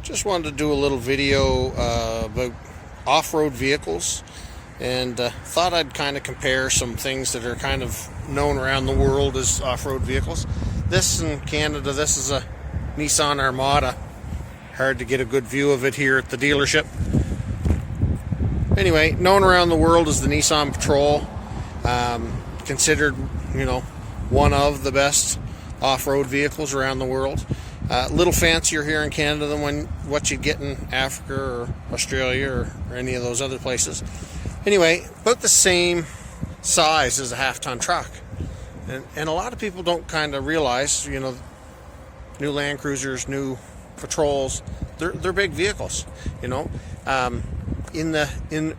Just wanted to do a little video about off-road vehicles, and thought I'd kind of compare some things that are kind of known around the world as off-road vehicles. This in Canada, this is a Nissan Armada. Hard to get a good view of it here at the dealership. Anyway, known around the world as the Nissan Patrol, considered, one of the best off-road vehicles around the world. A little fancier here in Canada than what you'd get in Africa or Australia or any of those other places. Anyway, about the same size as a half-ton truck. And a lot of people don't kind of realize, new Land Cruisers, new Patrols, they're big vehicles, in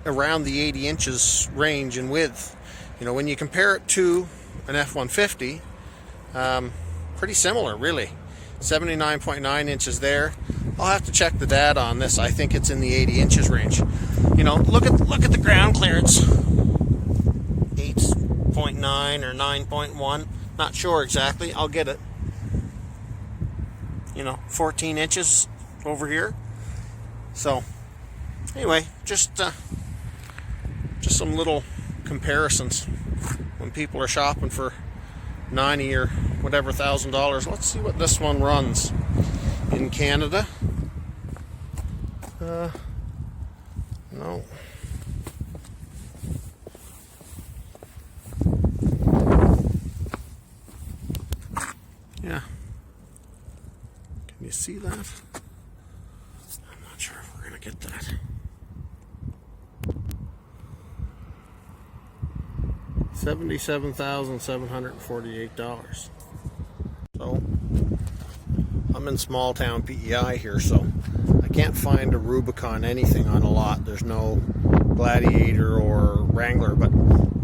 around the 80 inches range in width. When you compare it to an F-150, pretty similar, really. 79.9 inches there. I'll have to check the data on this. I think it's in the 80 inches range. Look at the ground clearance. 8.9 or 9.1. Not sure exactly. I'll get it. 14 inches over here. So anyway, just some little comparisons when people are shopping for $90,000 or whatever $1,000. Let's see what this one runs in Canada. No. Yeah. Can you see that? I'm not sure if we're going to get that. $77,748. So I'm in small town PEI here, so I can't find a Rubicon anything on a lot. There's no Gladiator or Wrangler, but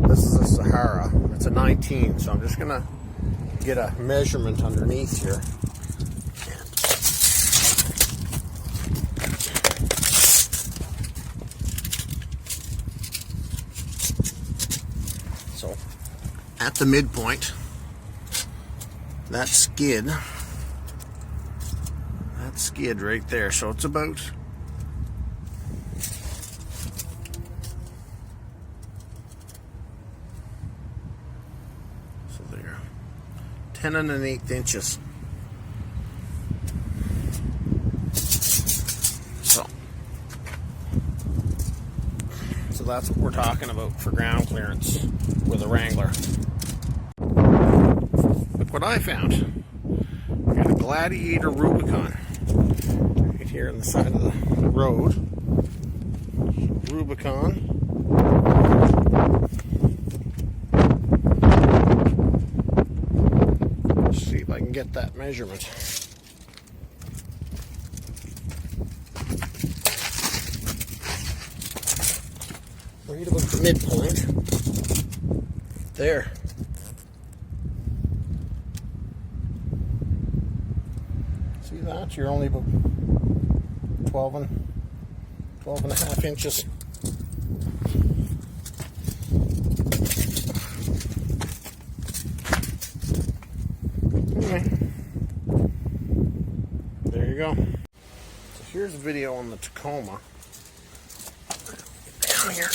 this is a Sahara. It's a 19, so I'm just gonna get a measurement underneath here. So at the midpoint, that skid right there, so it's about there 10 1/8 inches. So that's what we're talking about for ground clearance with a Wrangler. Look what I found. We got a Gladiator Rubicon right here on the side of the road. Rubicon. Let's see if I can get that measurement. Right about the midpoint. There. See that? You're only about 12 and a half inches. Anyway, there you go. So here's a video on the Tacoma. Get down here.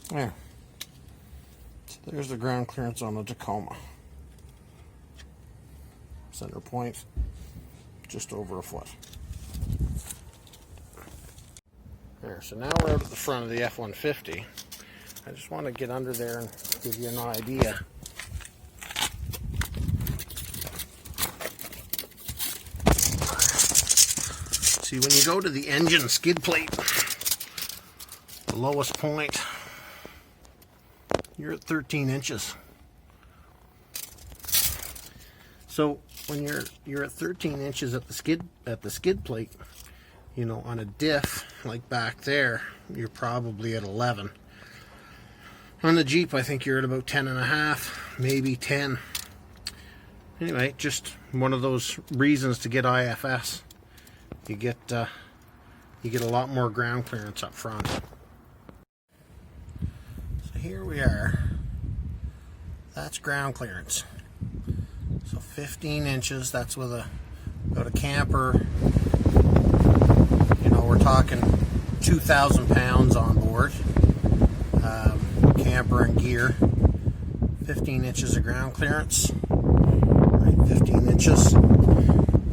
There. So there's the ground clearance on the Tacoma. Center point, just over a foot. There, so now we're out at the front of the F-150. I just want to get under there and give you an idea. See, when you go to the engine skid plate, the lowest point, you're at 13 inches. So when you're at 13 inches at the skid plate, on a diff like back there, you're probably at 11. On the Jeep, I think you're at about 10 and a half, maybe 10. Anyway, just one of those reasons to get IFS. You get you get a lot more ground clearance up front. So here we are. That's ground clearance. So 15 inches, that's with a camper. You know, we're talking 2,000 pounds on board. Camper and gear. 15 inches of ground clearance. Right, 15 inches.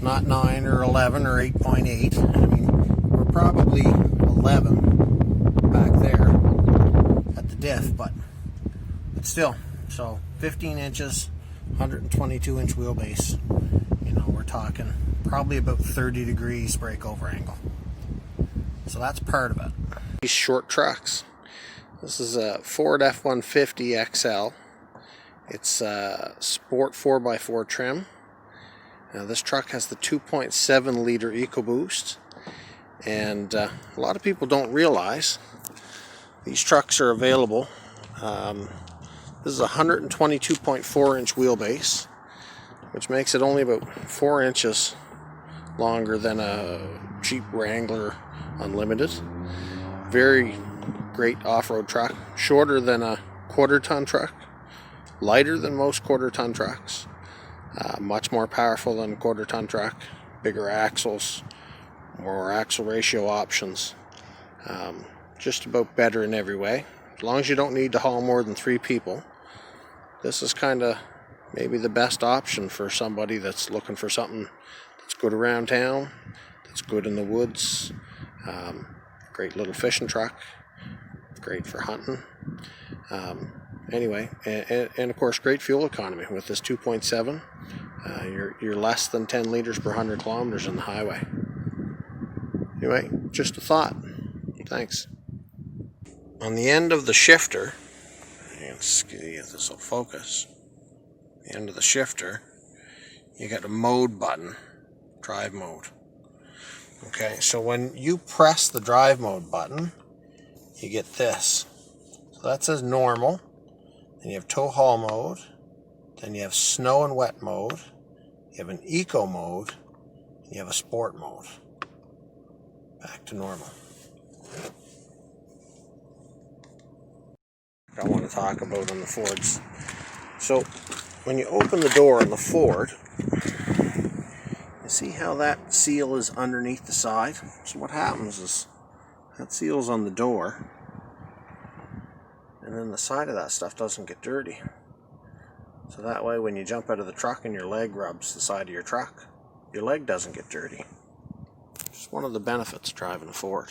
Not 9 or 11 or 8.8. I mean, we're probably 11 back there at the diff, but still. So 15 inches, 122 inch wheelbase. You know, we're talking probably about 30 degrees breakover angle. So that's part of it. These short trucks. This is a Ford F-150 XL. It's a Sport 4x4 trim. Now this truck has the 2.7 liter EcoBoost, and a lot of people don't realize these trucks are available. This is a 122.4 inch wheelbase, which makes it only about 4 inches longer than a cheap Wrangler Unlimited. Very great off-road truck. Shorter than a quarter-ton truck. Lighter than most quarter-ton trucks. Much more powerful than a quarter-ton truck. Bigger axles. More axle ratio options. Just about better in every way. As long as you don't need to haul more than 3 people. This is kind of maybe the best option for somebody that's looking for something that's good around town, that's good in the woods. Great little fishing truck. Great for hunting. Anyway, and of course, great fuel economy with this 2.7. You're less than 10 liters per 100 kilometers on the highway. Anyway, just a thought. Thanks. On the end of the shifter, let's see if this will focus. The end of the shifter, you got a mode button, drive mode. Okay, so when you press the drive mode button, you get this. So that says normal. Then you have tow haul mode. Then you have snow and wet mode. You have an eco mode. And you have a sport mode. Back to normal. I want to talk about on the Fords. So when you open the door on the Ford, you see how that seal is underneath the side? So what happens is that seal's on the door, and then the side of that stuff doesn't get dirty. So that way when you jump out of the truck and your leg rubs the side of your truck, your leg doesn't get dirty. It's one of the benefits of driving a Ford.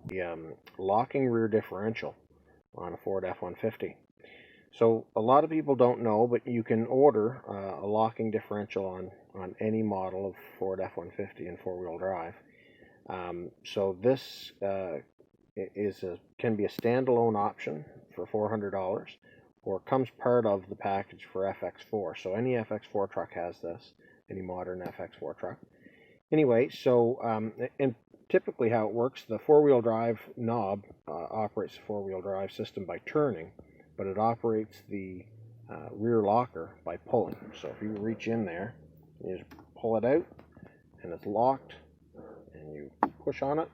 The locking rear differential on a Ford F-150. So a lot of people don't know, but you can order a locking differential on any model of Ford F-150 and four-wheel drive. So this can be a standalone option for $400, or comes part of the package for FX-4. So any FX-4 truck has this, any modern FX-4 truck. Anyway, so and typically how it works, the four-wheel drive knob operates the four-wheel drive system by turning, but it operates the rear locker by pulling. So if you reach in there, you just pull it out, and it's locked, and you push on it,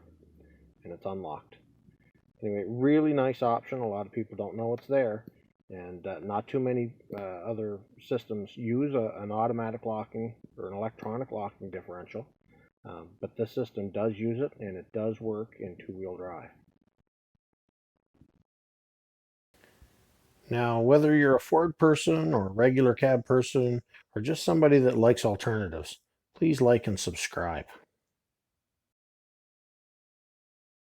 and it's unlocked. Anyway, really nice option. A lot of people don't know it's there, and not too many other systems use an automatic locking or an electronic locking differential. But this system does use it, and it does work in two-wheel drive. Now, whether you're a Ford person or a regular cab person or just somebody that likes alternatives, please like and subscribe.